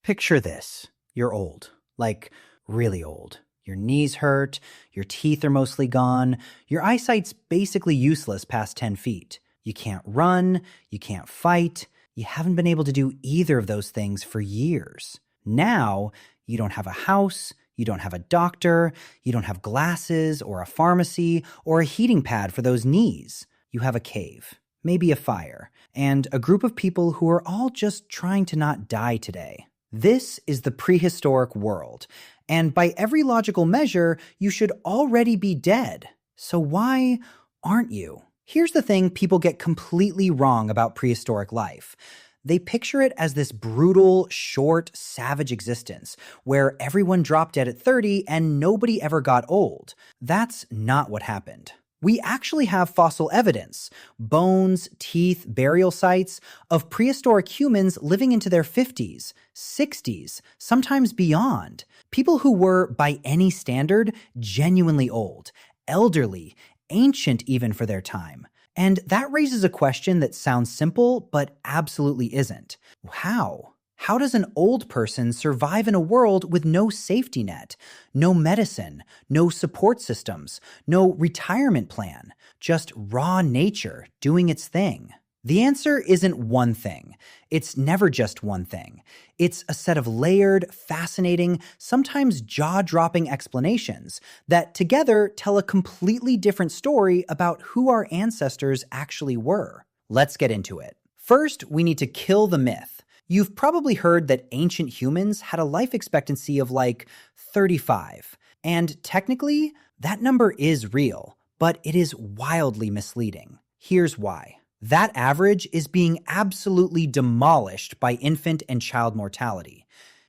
Picture this. You're old, like really old. Your knees hurt, your teeth are mostly gone, your eyesight's basically useless past 10 feet. You can't run, you can't fight, you haven't been able to do either of those things for years. Now, you don't have a house, you don't have a doctor, you don't have glasses or a pharmacy or a heating pad for those knees. You have a cave, maybe a fire, and a group of people who are all just trying to not die today. This is the prehistoric world, and by every logical measure, you should already be dead. So why aren't you? Here's the thing people get completely wrong about prehistoric life. They picture it as this brutal, short, savage existence where everyone dropped dead at 30 and nobody ever got old. That's not what happened. We actually have fossil evidence, bones, teeth, burial sites, of prehistoric humans living into their 50s, 60s, sometimes beyond. People who were, by any standard, genuinely old, elderly, ancient even for their time. And that raises a question that sounds simple, but absolutely isn't. How? How does an old person survive in a world with no safety net, no medicine, no support systems, no retirement plan, just raw nature doing its thing? The answer isn't one thing. It's never just one thing. It's a set of layered, fascinating, sometimes jaw-dropping explanations that together tell a completely different story about who our ancestors actually were. Let's get into it. First, we need to kill the myth. You've probably heard that ancient humans had a life expectancy of like 35. And technically, that number is real, but it is wildly misleading. Here's why. That average is being absolutely demolished by infant and child mortality.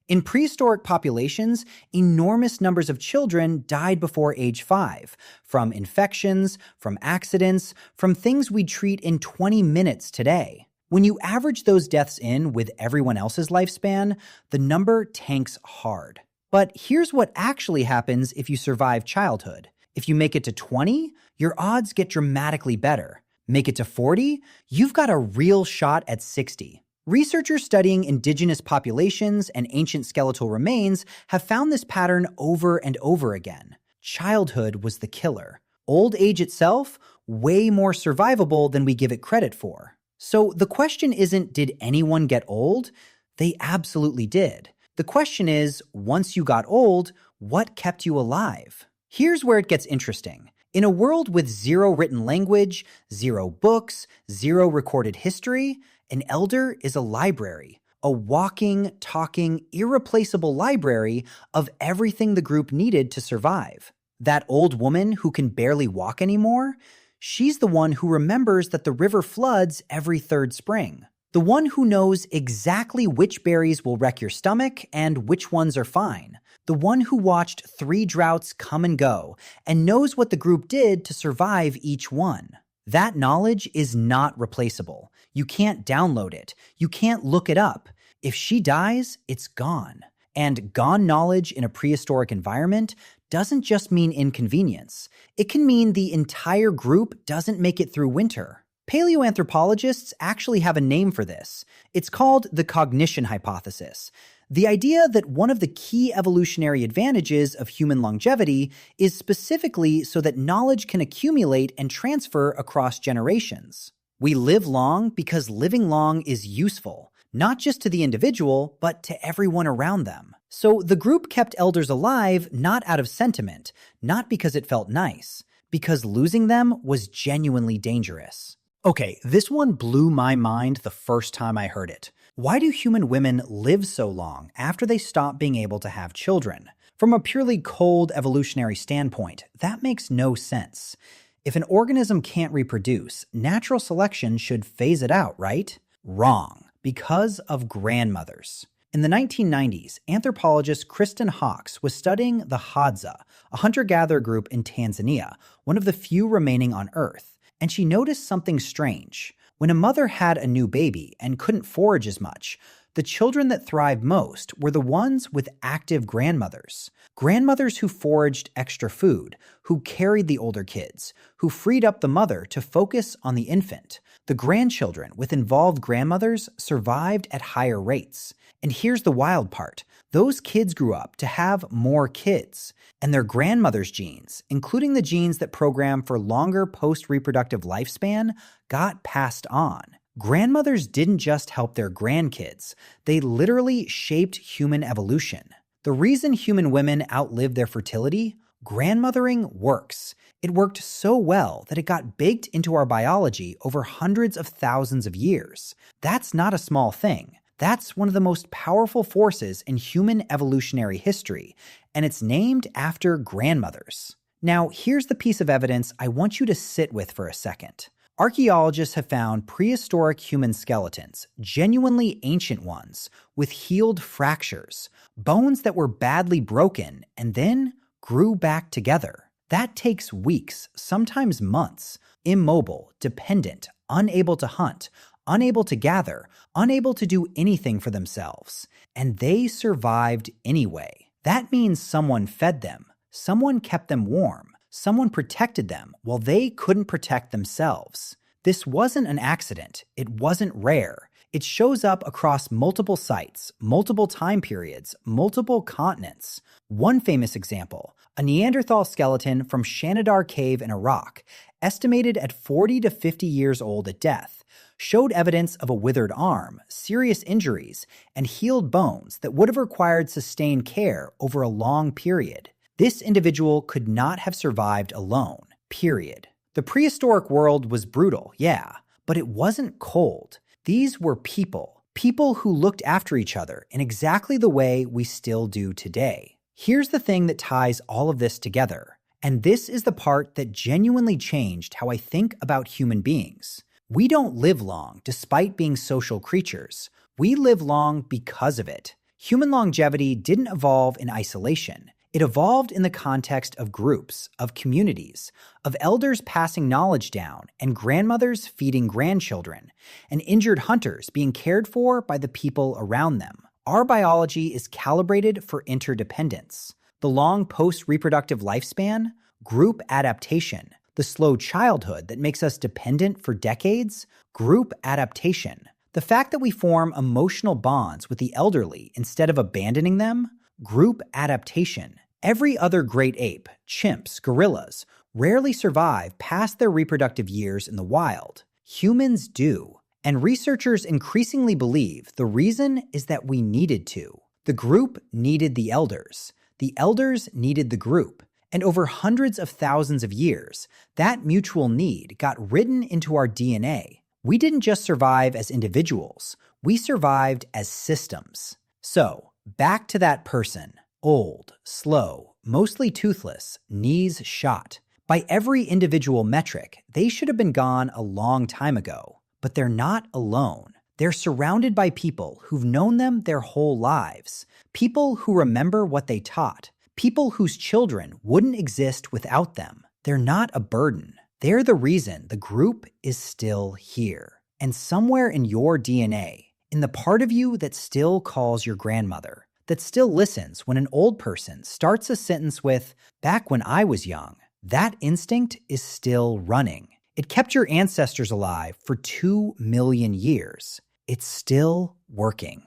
In prehistoric populations, enormous numbers of children died before age 5, from infections, from accidents, from things we treat in 20 minutes today. When you average those deaths in with everyone else's lifespan, the number tanks hard. But here's what actually happens if you survive childhood. If you make it to 20, your odds get dramatically better. Make it to 40, you've got a real shot at 60. Researchers studying indigenous populations and ancient skeletal remains have found this pattern over and over again. Childhood was the killer. Old age itself, way more survivable than we give it credit for. So the question isn't, did anyone get old? They absolutely did. The question is, once you got old, what kept you alive? Here's where it gets interesting. In a world with zero written language, zero books, zero recorded history, an elder is a library, a walking, talking, irreplaceable library of everything the group needed to survive. That old woman who can barely walk anymore, she's the one who remembers that the river floods every third spring. The one who knows exactly which berries will wreck your stomach and which ones are fine. The one who watched 3 droughts come and go and knows what the group did to survive each one. That knowledge is not replaceable. You can't download it. You can't look it up. If she dies, it's gone. And gone knowledge in a prehistoric environment doesn't just mean inconvenience. It can mean the entire group doesn't make it through winter. Paleoanthropologists actually have a name for this. It's called the cognition hypothesis. The idea that one of the key evolutionary advantages of human longevity is specifically so that knowledge can accumulate and transfer across generations. We live long because living long is useful, not just to the individual, but to everyone around them. So the group kept elders alive not out of sentiment, not because it felt nice, because losing them was genuinely dangerous. Okay, this one blew my mind the first time I heard it. Why do human women live so long after they stop being able to have children? From a purely cold evolutionary standpoint, that makes no sense. If an organism can't reproduce, natural selection should phase it out, right? Wrong, because of grandmothers. In the 1990s, anthropologist Kristen Hawkes was studying the Hadza, a hunter-gatherer group in Tanzania, one of the few remaining on Earth, and she noticed something strange. When a mother had a new baby and couldn't forage as much, the children that thrived most were the ones with active grandmothers. Grandmothers who foraged extra food, who carried the older kids, who freed up the mother to focus on the infant. The grandchildren with involved grandmothers survived at higher rates. And here's the wild part. Those kids grew up to have more kids, and their grandmother's genes, including the genes that program for longer post-reproductive lifespan, got passed on. Grandmothers didn't just help their grandkids, they literally shaped human evolution. The reason human women outlive their fertility? Grandmothering works. It worked so well that it got baked into our biology over hundreds of thousands of years. That's not a small thing. That's one of the most powerful forces in human evolutionary history, and it's named after grandmothers. Now, here's the piece of evidence I want you to sit with for a second. Archaeologists have found prehistoric human skeletons, genuinely ancient ones, with healed fractures, bones that were badly broken and then grew back together. That takes weeks, sometimes months, immobile, dependent, unable to hunt, unable to gather, unable to do anything for themselves. And they survived anyway. That means someone fed them, someone kept them warm, someone protected them while they couldn't protect themselves. This wasn't an accident. It wasn't rare. It shows up across multiple sites, multiple time periods, multiple continents. One famous example, a Neanderthal skeleton from Shanidar Cave in Iraq, estimated at 40 to 50 years old at death, showed evidence of a withered arm, serious injuries, and healed bones that would have required sustained care over a long period. This individual could not have survived alone, period. The prehistoric world was brutal, yeah, but it wasn't cold. These were people who looked after each other in exactly the way we still do today. Here's the thing that ties all of this together, and this is the part that genuinely changed how I think about human beings. We don't live long despite being social creatures. We live long because of it. Human longevity didn't evolve in isolation. It evolved in the context of groups, of communities, of elders passing knowledge down, and grandmothers feeding grandchildren, and injured hunters being cared for by the people around them. Our biology is calibrated for interdependence. The long post-reproductive lifespan, group adaptation. The slow childhood that makes us dependent for decades, group adaptation. The fact that we form emotional bonds with the elderly instead of abandoning them, group adaptation. Every other great ape, chimps, gorillas, rarely survive past their reproductive years in the wild. Humans do. And researchers increasingly believe the reason is that we needed to. The group needed the elders. The elders needed the group. And over hundreds of thousands of years, that mutual need got written into our DNA. We didn't just survive as individuals. We survived as systems. So, back to that person. Old, slow, mostly toothless, knees shot. By every individual metric, they should have been gone a long time ago. But they're not alone. They're surrounded by people who've known them their whole lives. People who remember what they taught. People whose children wouldn't exist without them. They're not a burden. They're the reason the group is still here. And somewhere in your DNA, in the part of you that still calls your grandmother, that still listens when an old person starts a sentence with, "Back when I was young," that instinct is still running. It kept your ancestors alive for 2 million years. It's still working.